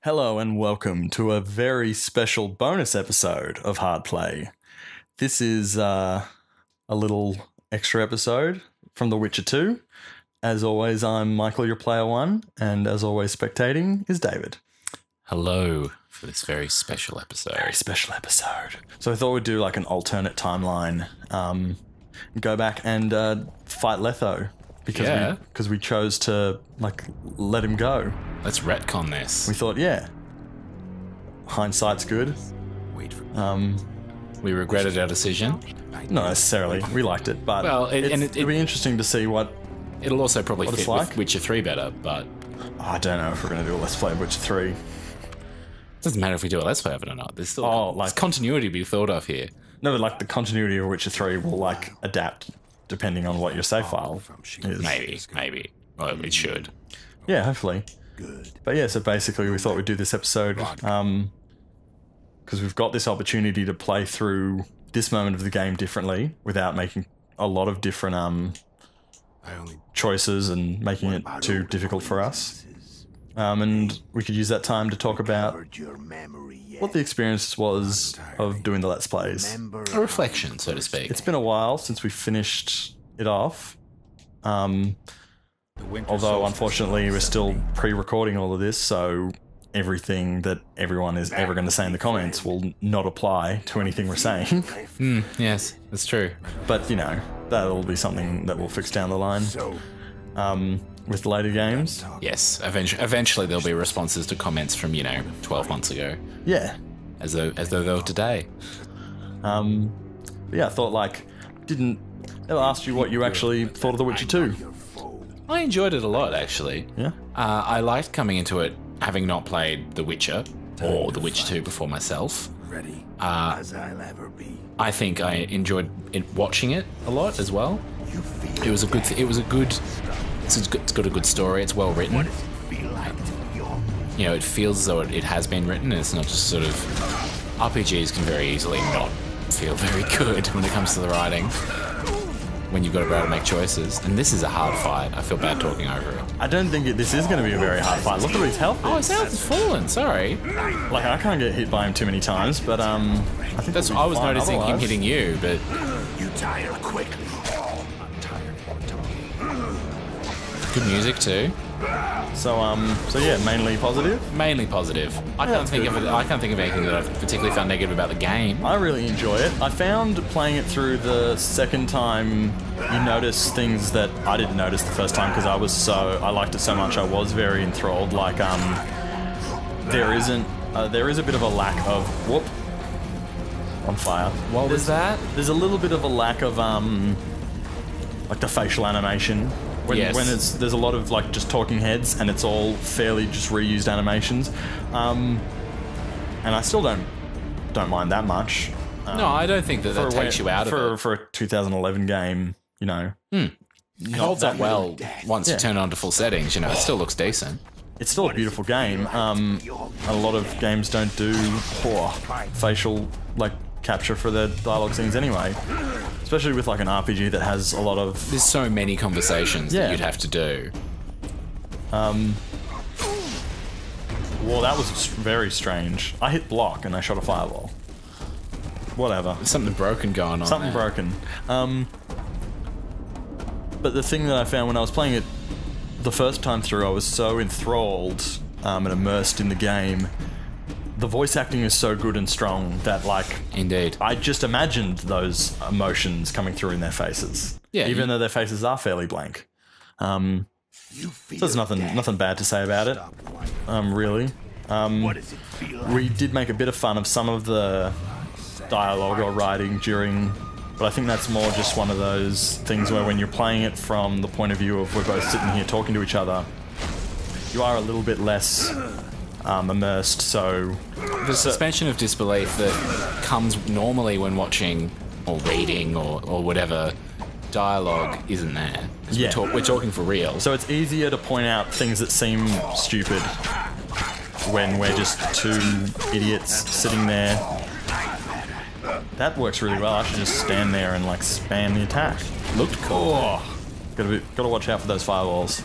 Hello and welcome to a very special bonus episode of HARDplay. This is a little extra episode from The Witcher 2. As always, I'm Michael, your player one, and as always, spectating is David. Hello for this very special episode. Very special episode. So I thought we'd do like an alternate timeline, go back and fight Letho. Because we chose to like let him go. Let's retcon this. We thought, yeah, hindsight's good. We regretted our decision. Not necessarily. We liked it, but well, it'll be interesting to see what it'll also probably fit like with Witcher 3 better. But I don't know if we're going to do a Let's Play of Witcher 3. It doesn't matter if we do a Let's Play of it or not. There's still like continuity to be thought of here. No, but like the continuity of Witcher 3 will like adapt depending on what your save file is. Maybe. Well, it should. Yeah, hopefully. Good. But yeah, so basically we thought we'd do this episode because we've got this opportunity to play through this moment of the game differently without making a lot of different choices and making it too difficult for us. And we could use that time to talk about what the experience was of doing the Let's Plays. A reflection, so to speak. It's been a while since we finished it off. Although, unfortunately, we're still pre-recording all of this, so everything that everyone is ever going to say in the comments will not apply to anything we're saying. Yes, that's true. But, you know, that'll be something that we'll fix down the line. With later games. Yes, eventually there'll be responses to comments from, 12 months ago. Yeah. As though they were today. But yeah, I thought, I'll ask you what you actually thought of The Witcher 2. I enjoyed it a lot, actually. Yeah? I liked coming into it having not played The Witcher or The Witcher 2 before myself. I think I enjoyed watching it a lot as well. It's got a good story. It's well written. It feels as though it has been written. It's not just sort of RPGs can very easily not feel very good when it comes to the writing. When you've got to be able to make choices, and this is a hard fight. I feel bad talking over it. I don't think this is going to be a very hard fight. Look at his health. Oh, his health has fallen. Sorry. I can't get hit by him too many times, but I think that's. I was noticing him hitting you, but you tire quickly. Good music too. So yeah, mainly positive. Mainly positive. I can't think of anything that I've particularly found negative about the game. I really enjoy it. I found playing it through the second time, you notice things that I didn't notice the first time because I liked it so much. I was very enthralled. There is a bit of a lack of on fire. What was that? There's a little bit of a lack of the facial animation. When there's a lot of just talking heads and it's all fairly just reused animations, and I still don't mind that much. No, I don't think that takes you out of it for a 2011 game. It holds up well once you turn it on to full settings. It still looks decent. It's still a beautiful game. A lot of games don't do facial capture for their dialogue scenes anyway. Especially with an RPG that has a lot of... There's so many conversations that you'd have to do. Well, that was very strange. I hit block and I shot a fireball. Whatever. There's something broken going on. Something broken. But the thing that I found when I was playing it the first time through, I was so enthralled and immersed in the game. The voice acting is so good and strong that, Indeed. I just imagined those emotions coming through in their faces. Yeah. Even though their faces are fairly blank. So there's nothing bad to say about it. Really. We did make a bit of fun of some of the dialogue or writing but I think that's more just one of those things where when you're playing it from the point of view of we're both sitting here talking to each other, you are a little bit less immersed, so... The suspension of disbelief that comes normally when watching or reading or whatever dialogue isn't there. Yeah. We're talking for real. So it's easier to point out things that seem stupid when we're just two idiots sitting there. That works really well. I should just stand there and spam the attack. Looked cool. Gotta watch out for those firewalls.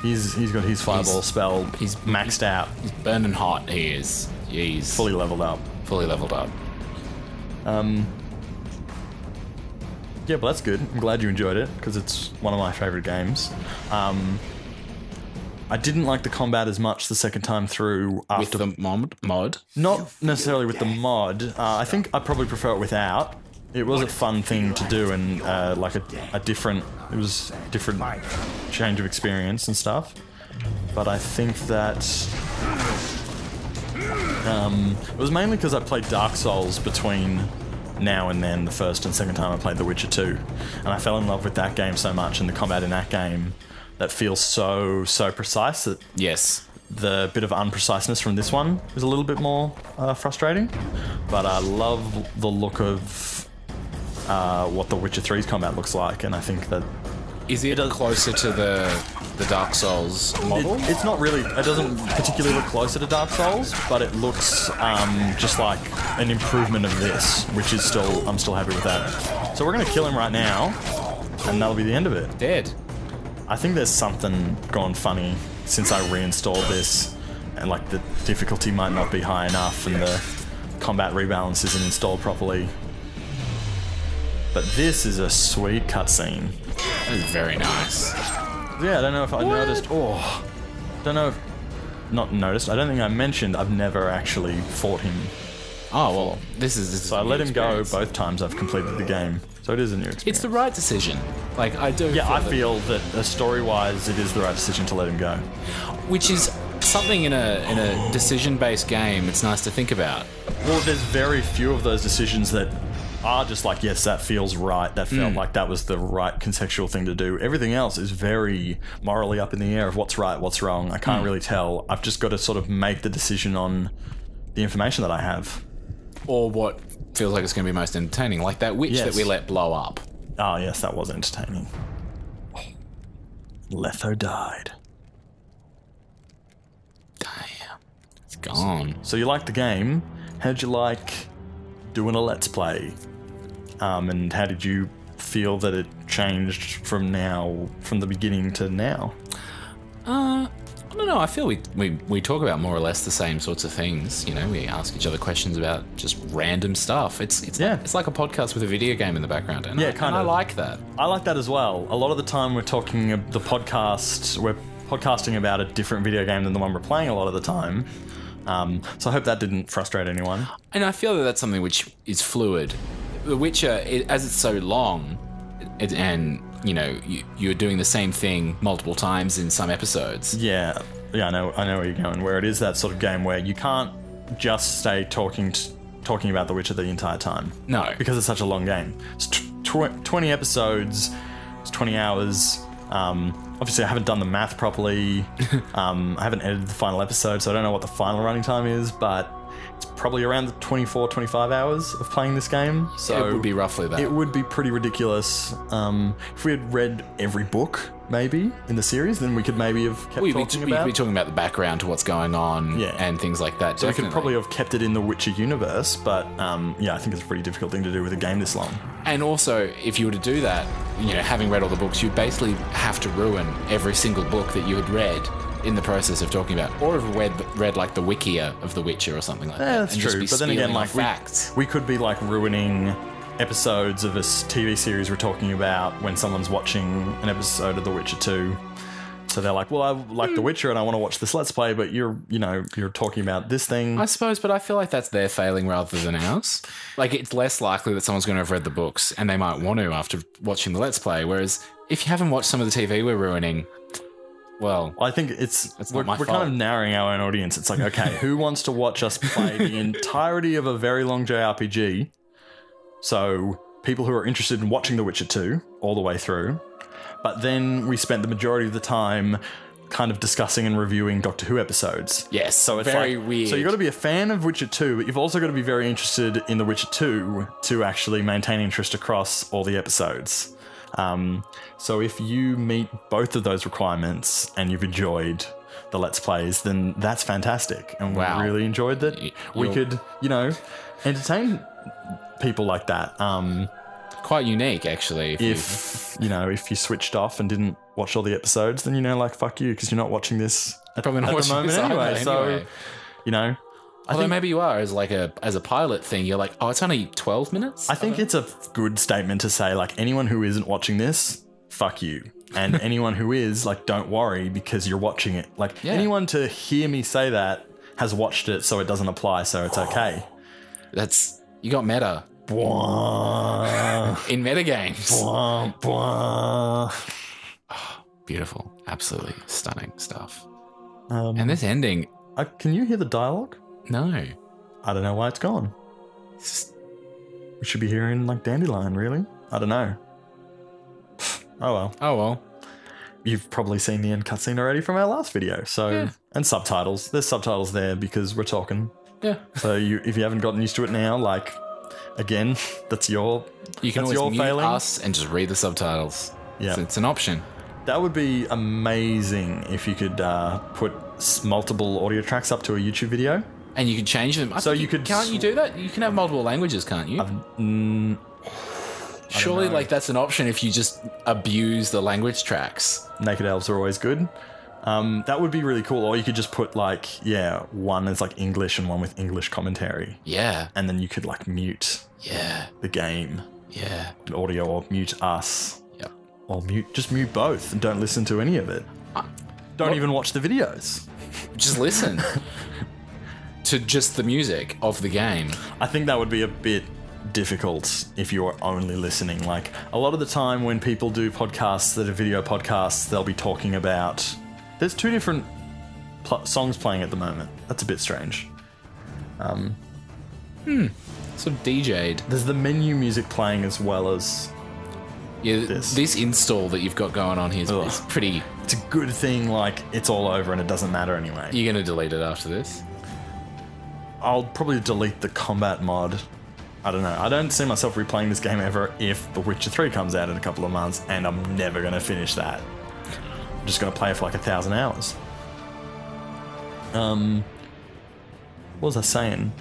He's got his fireball spell. He's maxed out. He's burning hot. He is. He's fully leveled up. Fully leveled up. Yeah, but that's good. I'm glad you enjoyed it because it's one of my favorite games. I didn't like the combat as much the second time through. After with the mod? Not necessarily with the mod. I think I probably prefer it without. It was a fun thing to do and like a different. It was a different change of experience and stuff. But I think that it was mainly because I played Dark Souls between now and then, the first and second time I played The Witcher 2, and I fell in love with that game so much and the combat in that game that feels so precise that yes, the bit of unpreciseness from this one is a little bit more frustrating. But I love the look of what The Witcher 3's combat looks like, and I think that is it closer to the Dark Souls model? It's not really. It doesn't particularly look closer to Dark Souls, but it looks just like an improvement of this, which is still. I'm still happy with that. So we're gonna kill him right now, and that'll be the end of it. Dead. I think there's something gone funny since I reinstalled this, and like the difficulty might not be high enough, and the combat rebalance isn't installed properly. But this is a sweet cutscene. That is very nice. Yeah, I don't know if I noticed. Oh, don't know if not noticed. I don't think I mentioned I've never actually fought him. Oh well, this is so I let him go both times I've completed the game. So it is a new experience. It's the right decision. Like I do. Yeah, I feel that story-wise, it is the right decision to let him go. Which is something in a decision-based game. It's nice to think about. Well, there's very few of those decisions that are just like, yes, that feels right. That felt like that was the right contextual thing to do. Everything else is very morally up in the air of what's right, what's wrong. I can't really tell. I've just got to sort of make the decision on the information that I have. Or what feels like it's going to be most entertaining, like that witch that we let blow up. Oh, yes, that was entertaining. Oh. Letho died. Damn. It's gone. So you liked the game. How'd you like doing a Let's Play? And how did you feel that it changed from the beginning to now? I don't know. I feel we talk about more or less the same sorts of things. You know, we ask each other questions about just random stuff. It's like a podcast with a video game in the background. And I like that. I like that as well. A lot of the time we're podcasting about a different video game than the one we're playing a lot of the time. So I hope that didn't frustrate anyone. And I feel that that's something which is fluid. The Witcher, as it's so long, and you know, you're doing the same thing multiple times in some episodes. Yeah, I know where you're going. Where it is that sort of game where you can't just stay talking about The Witcher the entire time. No, because it's such a long game. It's 20 episodes. It's 20 hours. Obviously, I haven't done the math properly. I haven't edited the final episode, so I don't know what the final running time is, but it's probably around the 24, 25 hours of playing this game. So it would be roughly that. It would be pretty ridiculous. If we had read every book, maybe, in the series, then we could maybe have kept talking about... We'd be talking about the background to what's going on and things like that, so definitely. We could probably have kept it in the Witcher universe, but yeah, I think it's a pretty difficult thing to do with a game this long. And also, if you were to do that, you know, having read all the books, you'd basically have to ruin every single book that you had read in the process of talking about, or have read like the Wikia of The Witcher or something like that. Yeah, that's true. But then again, like we could be like ruining episodes of a TV series we're talking about when someone's watching an episode of The Witcher 2. So they're like, well, I like The Witcher and I want to watch this Let's Play, but you're talking about this thing. I suppose, but I feel like that's their failing rather than ours. Like, it's less likely that someone's going to have read the books, and they might want to after watching the Let's Play, whereas if you haven't watched some of the TV we're ruining... Well, I think we're kind of narrowing our own audience. It's like, okay, who wants to watch us play the entirety of a very long JRPG? So people who are interested in watching The Witcher 2 all the way through, but then we spent the majority of the time kind of discussing and reviewing Doctor Who episodes. Yes, so it's very weird. So you've got to be a fan of Witcher 2, but you've also got to be very interested in The Witcher 2 to actually maintain interest across all the episodes. So if you meet both of those requirements and you've enjoyed the Let's Plays, then that's fantastic. And we really enjoyed that we could, you know, entertain people like that. quite unique, actually. If you switched off and didn't watch all the episodes, then like fuck you, because you're not watching this at the moment anyway. So Although maybe you are as a pilot thing. You're like, oh, it's only 12 minutes. I think it's a good statement to say, like, anyone who isn't watching this, fuck you. And anyone who is, like, don't worry because you're watching it. Like, anyone to hear me say that has watched it, so it doesn't apply, so it's okay. You got meta. In METAgames. Oh, beautiful. Absolutely stunning stuff. And this ending... can you hear the dialogue? No. I don't know why it's gone. We should be hearing, like, Dandelion, really? I don't know. Oh well. You've probably seen the end cutscene already from our last video, so and subtitles. There's subtitles there because we're talking. Yeah. So if you haven't gotten used to it now, like, again, that's your you can always mute failing. Us and just read the subtitles. Yeah, so it's an option. That would be amazing if you could put multiple audio tracks up to a YouTube video. And you can change them. Can't you do that? You can have multiple languages, can't you? Surely, like, that's an option if you just abuse the language tracks. Naked elves are always good. That would be really cool. Or you could just put, like, one is, like, English and one with English commentary. Yeah. And then you could, like, mute the game. Yeah. Audio, or mute us. Yep. Or just mute both and don't listen to any of it. Don't even watch the videos. Just listen to just the music of the game. I think that would be a bit difficult if you were only listening. Like, a lot of the time when people do podcasts that are video podcasts, they'll be talking about... There's two different songs playing at the moment. That's a bit strange. Sort of DJ'd. There's the menu music playing as well as this install that you've got going on here is pretty... It's a good thing, like, it's all over and it doesn't matter anyway. You're going to delete it after this? I'll probably delete the combat mod. I don't know. I don't see myself replaying this game ever if The Witcher 3 comes out in a couple of months, and I'm never going to finish that. I'm just going to play it for like 1,000 hours. What was I saying?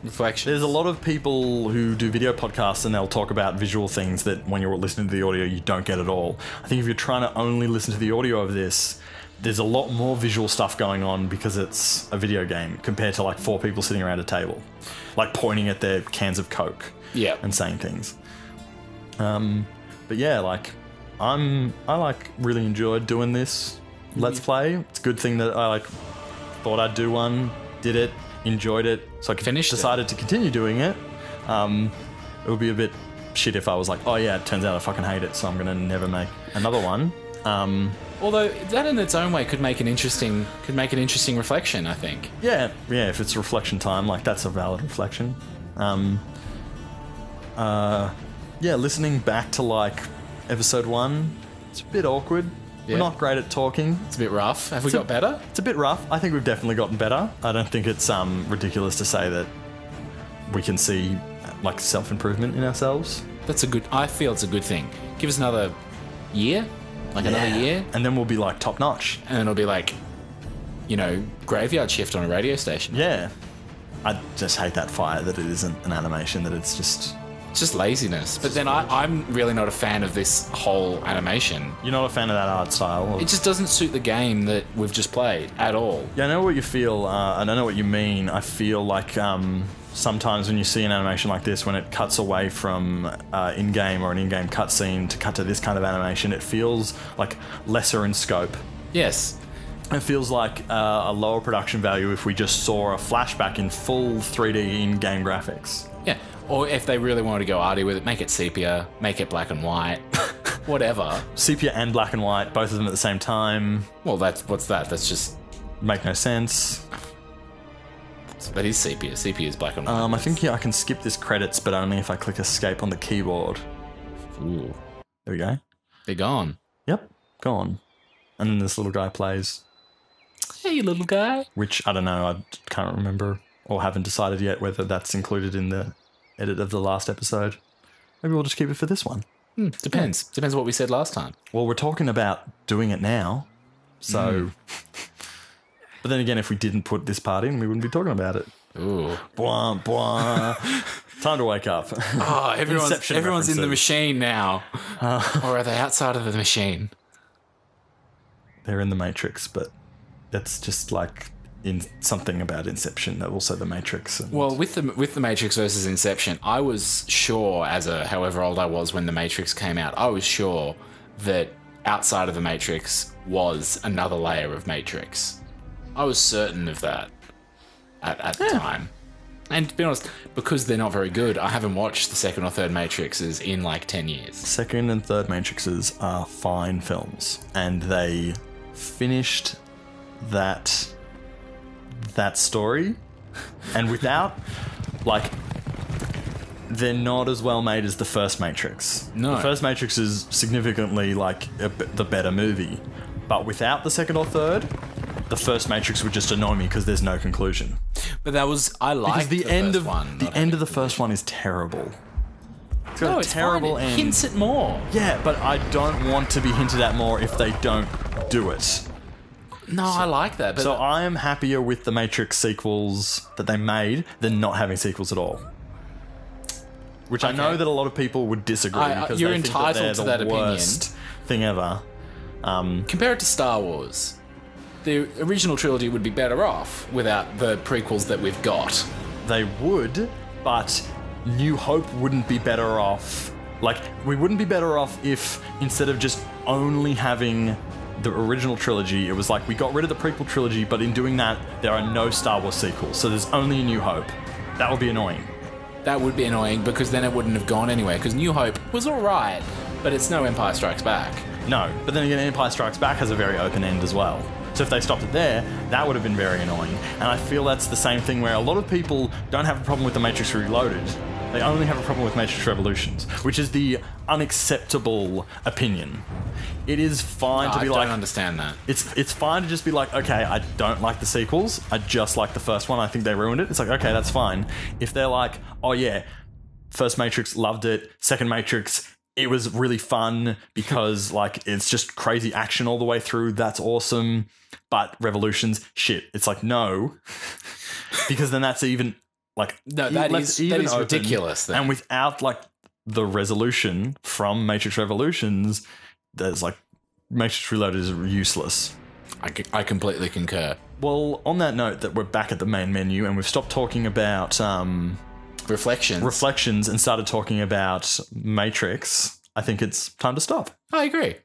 Reflection. There's a lot of people who do video podcasts and they'll talk about visual things that when you're listening to the audio, you don't get at all. I think if you're trying to only listen to the audio of this, there's a lot more visual stuff going on because it's a video game compared to like 4 people sitting around a table, like pointing at their cans of Coke and saying things. But yeah, like I like really enjoyed doing this Let's Play. It's a good thing that I like thought I'd do one, did it, enjoyed it, so I decided to continue doing it. It would be a bit shit if I was like, oh yeah, it turns out I fucking hate it, so I'm gonna never make another one. Although that in its own way could make an interesting reflection, I think. Yeah, if it's reflection time, like that's a valid reflection. Listening back to like episode 1, it's a bit awkward. Yeah. We're not great at talking. It's a bit rough. Have we got better? It's a bit rough. I think we've definitely gotten better. I don't think it's ridiculous to say that we can see like self-improvement in ourselves. I feel it's a good thing. Give us another year. Another year. And then we'll be like top notch. And then it'll be like, graveyard shift on a radio station. Yeah. I just hate that fire that it isn't an animation, that it's just... It's just laziness. But then I'm really not a fan of this whole animation. You're not a fan of that art style? It just doesn't suit the game that we've just played at all. Yeah, I know what you feel, and I know what you mean. I feel like sometimes when you see an animation like this, when it cuts away from in-game or an in-game cutscene to cut to this kind of animation, it feels like lesser in scope. Yes. It feels like a lower production value if we just saw a flashback in full 3D in-game graphics. Yeah. Or if they really wanted to go arty with it, make it sepia, make it black and white, whatever. Sepia and black and white, both of them at the same time. Well, what's that? That's just... Make no sense. That is sepia. Sepia is black and white. I think I can skip this credits, but only if I click escape on the keyboard. Ooh. There we go. They're gone. Yep, gone. And then this little guy plays. Hey, little guy. Which, I don't know, I can't remember or haven't decided yet whether that's included in the edit of the last episode. Maybe we'll just keep it for this one. Depends. Yeah. Depends what we said last time. Well, we're talking about doing it now, so... But then again, if we didn't put this part in, we wouldn't be talking about it. Ooh. Bwah, bwah. Time to wake up. Oh, everyone's in the machine now. Or are they outside of the machine? They're in the Matrix, but that's just like in something about Inception, also the Matrix. Well, with the Matrix versus Inception, I was sure, however old I was when the Matrix came out, I was sure that outside of the Matrix was another layer of Matrix. I was certain of that at the time. And to be honest, because they're not very good, I haven't watched the second or third Matrixes in like 10 years. Second and third Matrixes are fine films, and they finished that story, and without, like, they're not as well made as the first Matrix. No. The first Matrix is significantly like the better movie, but without the second or third, the first Matrix would just annoy me because there's no conclusion. But I liked the end of one. The end of the first one is terrible. It's got a terrible fine. It end. hints at more. Yeah, but I don't want to be hinted at more if they don't do it. No, I like that. But so I am happier with the Matrix sequels that they made than not having sequels at all. Which I know that a lot of people would disagree because you're they think entitled that they're to the that worst thing ever. Compare it to Star Wars. The original trilogy would be better off without the prequels that we've got. They would, but New Hope wouldn't be better off. Like, we wouldn't be better off if instead of just only having the original trilogy, it was like we got rid of the prequel trilogy, but in doing that, there are no Star Wars sequels, so there's only a New Hope. That would be annoying. That would be annoying because then it wouldn't have gone anywhere, because New Hope was alright, but it's no Empire Strikes Back. No, but then again, Empire Strikes Back has a very open end as well. So if they stopped it there, that would have been very annoying. And I feel that's the same thing where a lot of people don't have a problem with The Matrix Reloaded. They only have a problem with Matrix Revolutions, which is the unacceptable opinion. It is fine to be like... I don't understand that. It's fine to just be like, okay, I don't like the sequels. I just like the first one. I think they ruined it. It's like, okay, that's fine. If they're like, oh yeah, first Matrix, loved it. Second Matrix, it was really fun because like it's just crazy action all the way through. That's awesome. But Revolutions, shit. It's like, no. Because then that's even... Like, no, that is ridiculous. Then. And without like the resolution from Matrix Revolutions, there's like Matrix Reloaded is useless. I completely concur. Well, on that note, that we're back at the main menu and we've stopped talking about reflections and started talking about Matrix. I think it's time to stop. I agree.